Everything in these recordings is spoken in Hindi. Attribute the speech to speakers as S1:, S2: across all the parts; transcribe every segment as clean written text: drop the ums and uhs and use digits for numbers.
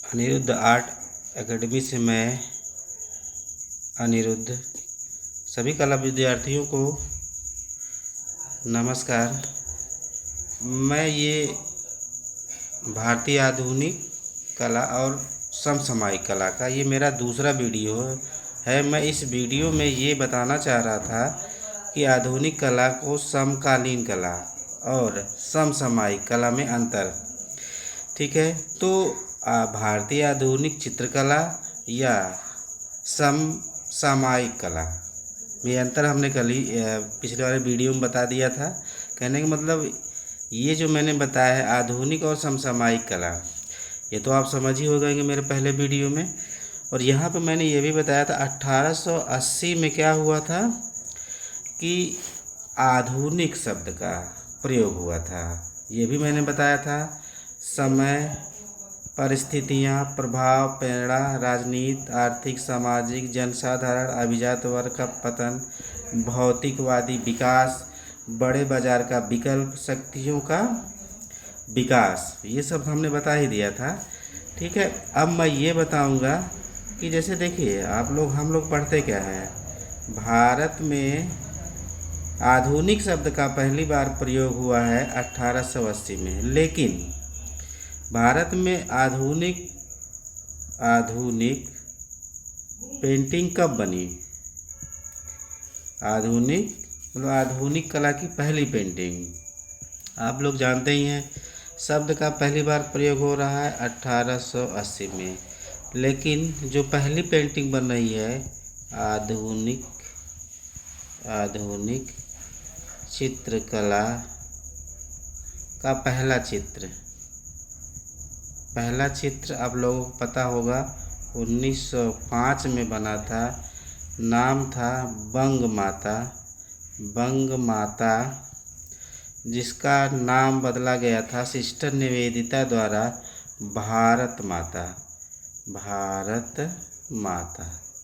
S1: अनिरुद्ध आर्ट एकेडमी से मैं अनिरुद्ध सभी कला विद्यार्थियों को नमस्कार। मैं ये भारतीय आधुनिक कला और समसामयिक कला का ये मेरा दूसरा वीडियो है। मैं इस वीडियो में ये बताना चाह रहा था कि आधुनिक कला को समकालीन कला और समसामयिक कला में अंतर, ठीक है। तो भारतीय आधुनिक चित्रकला या समसामयिक कला में अंतर हमने कल ही पिछले वाले वीडियो में बता दिया था। कहने का मतलब ये जो मैंने बताया है आधुनिक और समसामयिक कला, ये तो आप समझ ही हो गए मेरे पहले वीडियो में। और यहाँ पे मैंने ये भी बताया था 1880 में क्या हुआ था कि आधुनिक शब्द का प्रयोग हुआ था, ये भी मैंने बताया था। समय, परिस्थितियाँ, प्रभाव, प्रेरणा, राजनीति, आर्थिक, सामाजिक, जनसाधारण, अभिजात वर्ग का पतन, भौतिकवादी विकास, बड़े बाजार का विकल्प, शक्तियों का विकास, ये सब हमने बता ही दिया था, ठीक है। अब मैं ये बताऊंगा कि जैसे देखिए हम लोग पढ़ते क्या है, भारत में आधुनिक शब्द का पहली बार प्रयोग हुआ है 1880 में। लेकिन भारत में आधुनिक पेंटिंग कब बनी? आधुनिक कला की पहली पेंटिंग आप लोग जानते ही हैं, शब्द का पहली बार प्रयोग हो रहा है 1880 में। लेकिन जो पहली पेंटिंग बन रही है आधुनिक चित्रकला का पहला चित्र आप लोगों को पता होगा 1905 में बना था। नाम था बंग माता, जिसका नाम बदला गया था सिस्टर निवेदिता द्वारा भारत माता,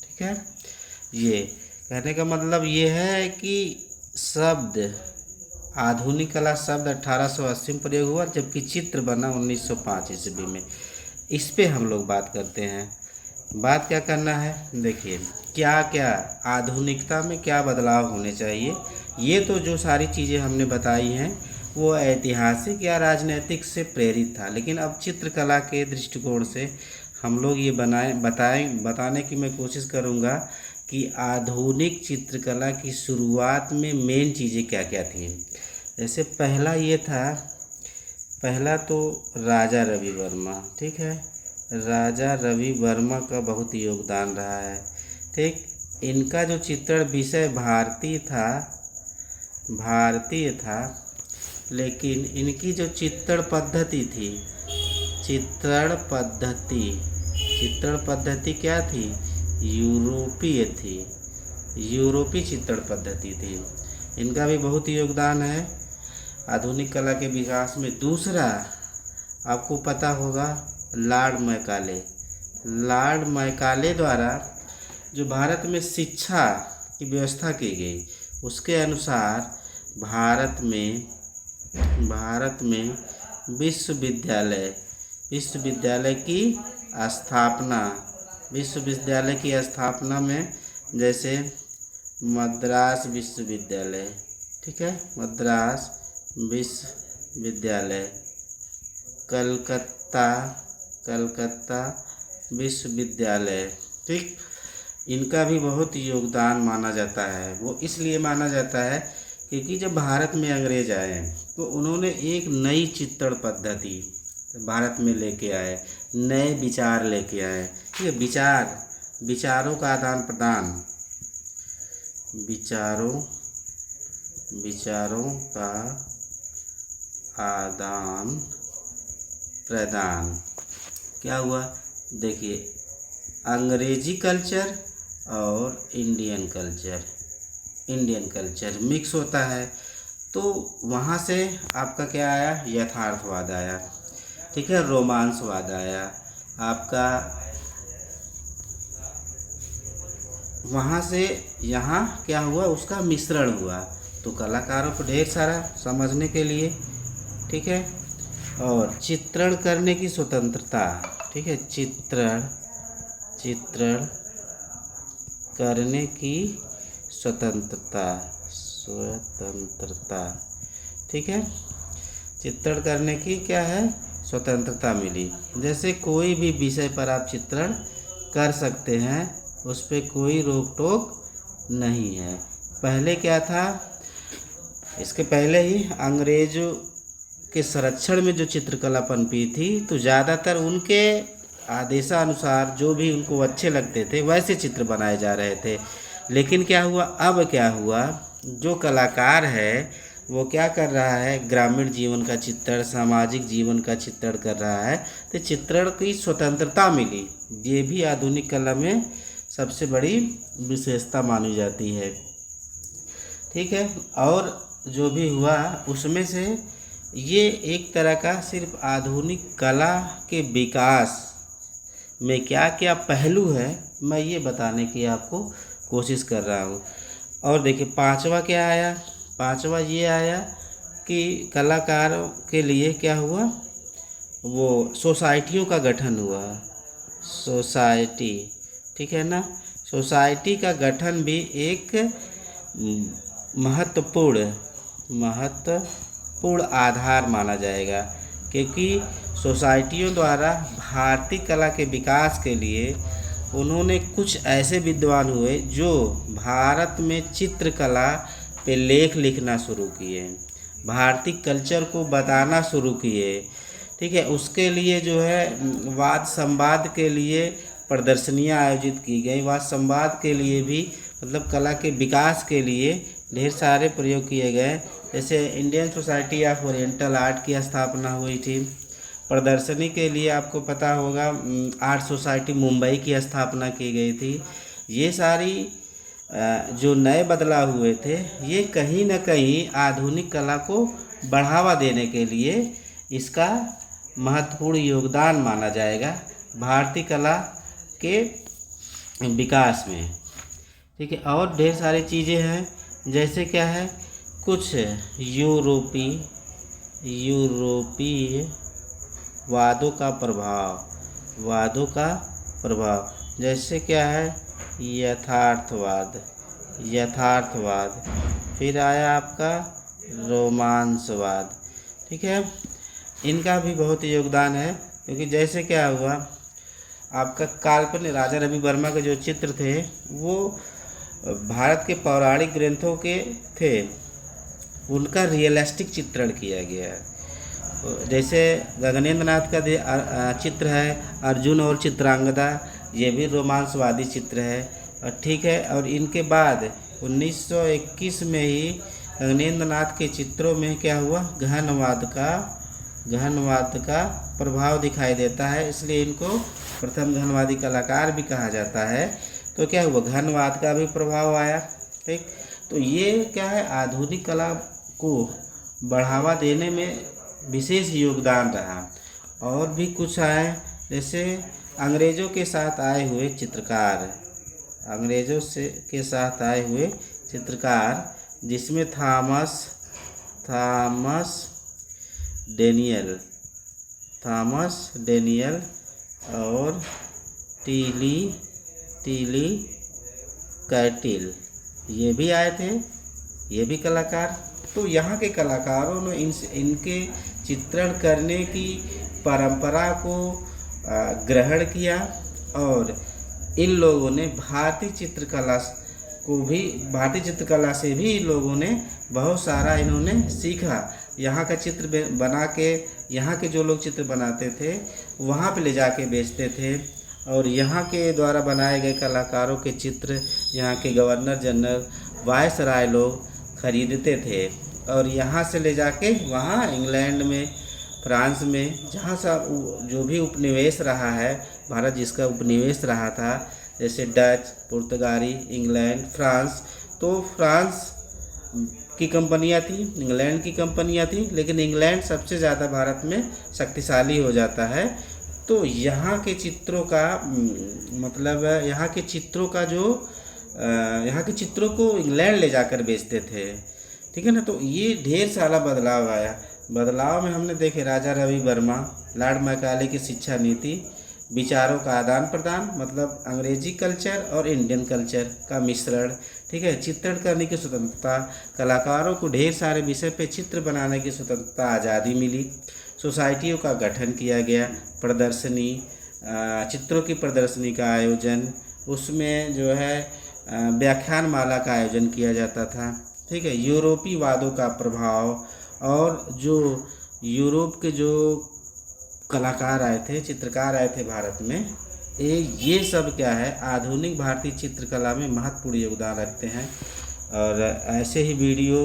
S1: ठीक है। ये कहने का मतलब ये है कि शब्द आधुनिक कला शब्द 1880 में प्रयोग हुआ, जबकि चित्र बना 1905 ईस्वी में। इस पे हम लोग बात करते हैं। बात क्या करना है, देखिए क्या क्या आधुनिकता में क्या बदलाव होने चाहिए। ये तो जो सारी चीज़ें हमने बताई हैं वो ऐतिहासिक या राजनीतिक से प्रेरित था। लेकिन अब चित्रकला के दृष्टिकोण से हम लोग ये बताने की मैं कोशिश करूँगा कि आधुनिक चित्रकला की शुरुआत में मेन चीज़ें क्या क्या थी। जैसे पहला तो राजा रवि वर्मा, ठीक है। राजा रवि वर्मा का बहुत योगदान रहा है, ठीक। इनका जो चित्रण विषय भारतीय था, लेकिन इनकी जो चित्रण पद्धति क्या थी? यूरोपीय चित्रण पद्धति थी। इनका भी बहुत योगदान है आधुनिक कला के विकास में। दूसरा आपको पता होगा लॉर्ड मैकाले द्वारा जो भारत में शिक्षा की व्यवस्था की गई, उसके अनुसार भारत में विश्वविद्यालय की स्थापना में, जैसे मद्रास विश्वविद्यालय, ठीक है, मद्रास विश्वविद्यालय, कलकत्ता विश्वविद्यालय, ठीक। इनका भी बहुत योगदान माना जाता है। वो इसलिए माना जाता है क्योंकि जब भारत में अंग्रेज आए तो उन्होंने एक नई चित्रण पद्धति भारत में लेके आए, नए विचार लेके आए, ठीक है। विचारों का आदान प्रदान, विचारों का आदान प्रदान क्या हुआ? देखिए अंग्रेजी कल्चर और इंडियन कल्चर मिक्स होता है, तो वहाँ से आपका क्या आया? यथार्थवाद आया, ठीक है, रोमांसवाद आया आपका। वहाँ से यहाँ क्या हुआ? उसका मिश्रण हुआ। तो कलाकारों को ढेर सारा समझने के लिए, ठीक है। और चित्रण करने की स्वतंत्रता, ठीक है, चित्रण करने की स्वतंत्रता, ठीक है, चित्रण करने की क्या है, स्वतंत्रता मिली। जैसे कोई भी विषय पर आप चित्रण कर सकते हैं, उस पर कोई रोक टोक नहीं है। पहले क्या था, इसके पहले ही अंग्रेजों के संरक्षण में जो चित्रकला पनपी थी, तो ज़्यादातर उनके आदेशानुसार जो भी उनको अच्छे लगते थे वैसे चित्र बनाए जा रहे थे। लेकिन क्या हुआ, अब क्या हुआ, जो कलाकार है वो क्या कर रहा है, ग्रामीण जीवन का चित्रण, सामाजिक जीवन का चित्रण कर रहा है, तो चित्रण की स्वतंत्रता मिली। ये भी आधुनिक कला में सबसे बड़ी विशेषता मानी जाती है, ठीक है। और जो भी हुआ उसमें से ये एक तरह का सिर्फ आधुनिक कला के विकास में क्या क्या पहलू है, मैं ये बताने की आपको कोशिश कर रहा हूँ। और देखिए पांचवा क्या आया, पांचवा ये आया कि कलाकारों के लिए क्या हुआ, वो सोसाइटियों का गठन हुआ, सोसाइटी, ठीक है ना। सोसाइटी का गठन भी एक महत्वपूर्ण आधार माना जाएगा, क्योंकि सोसाइटियों द्वारा भारतीय कला के विकास के लिए उन्होंने कुछ ऐसे विद्वान हुए जो भारत में चित्रकला पे लेख लिखना शुरू किए, भारतीय कल्चर को बताना शुरू किए, ठीक है। उसके लिए जो है वाद संवाद के लिए प्रदर्शनियां आयोजित की गई, वाद संवाद के लिए भी मतलब कला के विकास के लिए ढेर सारे प्रयोग किए गए। जैसे Indian society of oriental art की स्थापना हुई थी। प्रदर्शनी के लिए आपको पता होगा आर्ट सोसाइटी मुंबई की स्थापना की गई थी। ये सारी जो नए बदलाव हुए थे, ये कहीं ना कहीं आधुनिक कला को बढ़ावा देने के लिए इसका महत्वपूर्ण योगदान माना जाएगा भारतीय कला के विकास में, ठीक है। और ढेर सारी चीज़ें हैं, जैसे क्या है, कुछ यूरोपीय वादों का प्रभाव, जैसे क्या है, यथार्थवाद, फिर आया आपका रोमांसवाद, ठीक है। इनका भी बहुत योगदान है, क्योंकि जैसे क्या हुआ, आपका काल्पनिक राजा रवि वर्मा के जो चित्र थे वो भारत के पौराणिक ग्रंथों के थे, उनका रियलिस्टिक चित्रण किया गया। जैसे गगनेंद्र नाथ का चित्र है अर्जुन और चित्रांगदा, ये भी रोमांसवादी चित्र है, और ठीक है। और इनके बाद 1921 में ही गगनेंद्र नाथ के चित्रों में क्या हुआ, घनवाद का प्रभाव दिखाई देता है, इसलिए इनको प्रथम घनवादी कलाकार भी कहा जाता है। तो क्या हुआ, घनवाद का भी प्रभाव आया, ठीक। तो ये क्या है, आधुनिक कला को बढ़ावा देने में विशेष योगदान रहा। और भी कुछ आए, जैसे अंग्रेज़ों के साथ आए हुए चित्रकार, जिसमें थॉमस डेनियल और टीली कैटिल, ये भी आए थे, ये भी कलाकार। तो यहाँ के कलाकारों ने इनके चित्रण करने की परंपरा को ग्रहण किया, और इन लोगों ने भारतीय चित्रकला से भी इन लोगों ने बहुत सारा इन्होंने सीखा। यहाँ का चित्र बना के, यहाँ के जो लोग चित्र बनाते थे वहाँ पे ले जाके बेचते थे, और यहाँ के द्वारा बनाए गए कलाकारों के चित्र यहाँ के गवर्नर जनरल, वायसराय लोग खरीदते थे, और यहाँ से ले जाके वहाँ इंग्लैंड में, फ्रांस में, जहाँ सा जो भी उपनिवेश रहा है, भारत जिसका उपनिवेश रहा था, जैसे डच, पुर्तगाली, इंग्लैंड, फ्रांस, तो फ्रांस की कंपनियाँ थी, इंग्लैंड की कंपनियाँ थी, लेकिन इंग्लैंड सबसे ज़्यादा भारत में शक्तिशाली हो जाता है। तो यहाँ के चित्रों का मतलब यहाँ के चित्रों को इंग्लैंड ले जाकर बेचते थे, ठीक है ना। तो ये ढेर सारा बदलाव आया। बदलाव में हमने देखे राजा रवि वर्मा, लॉर्ड मैकाले की शिक्षा नीति, विचारों का आदान प्रदान, मतलब अंग्रेजी कल्चर और इंडियन कल्चर का मिश्रण, ठीक है। चित्रण करने की स्वतंत्रता, कलाकारों को ढेर सारे विषय पे चित्र बनाने की स्वतंत्रता, आज़ादी मिली। सोसाइटियों का गठन किया गया, प्रदर्शनी, चित्रों की प्रदर्शनी का आयोजन, उसमें जो है व्याख्यान माला का आयोजन किया जाता था, ठीक है। यूरोपीय वादों का प्रभाव, और जो यूरोप के जो कलाकार आए थे, चित्रकार आए थे भारत में, ये सब क्या है, आधुनिक भारतीय चित्रकला में महत्वपूर्ण योगदान रखते हैं। और ऐसे ही वीडियो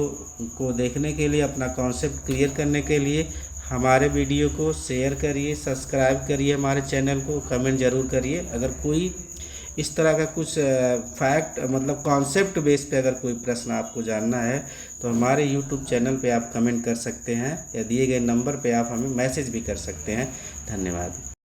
S1: को देखने के लिए, अपना कॉन्सेप्ट क्लियर करने के लिए हमारे वीडियो को शेयर करिए, सब्सक्राइब करिए, हमारे चैनल को कमेंट ज़रूर करिए। अगर कोई इस तरह का कुछ फैक्ट, मतलब कॉन्सेप्ट बेस पे अगर कोई प्रश्न आपको जानना है तो हमारे यूट्यूब चैनल पे आप कमेंट कर सकते हैं, या दिए गए नंबर पे आप हमें मैसेज भी कर सकते हैं। धन्यवाद।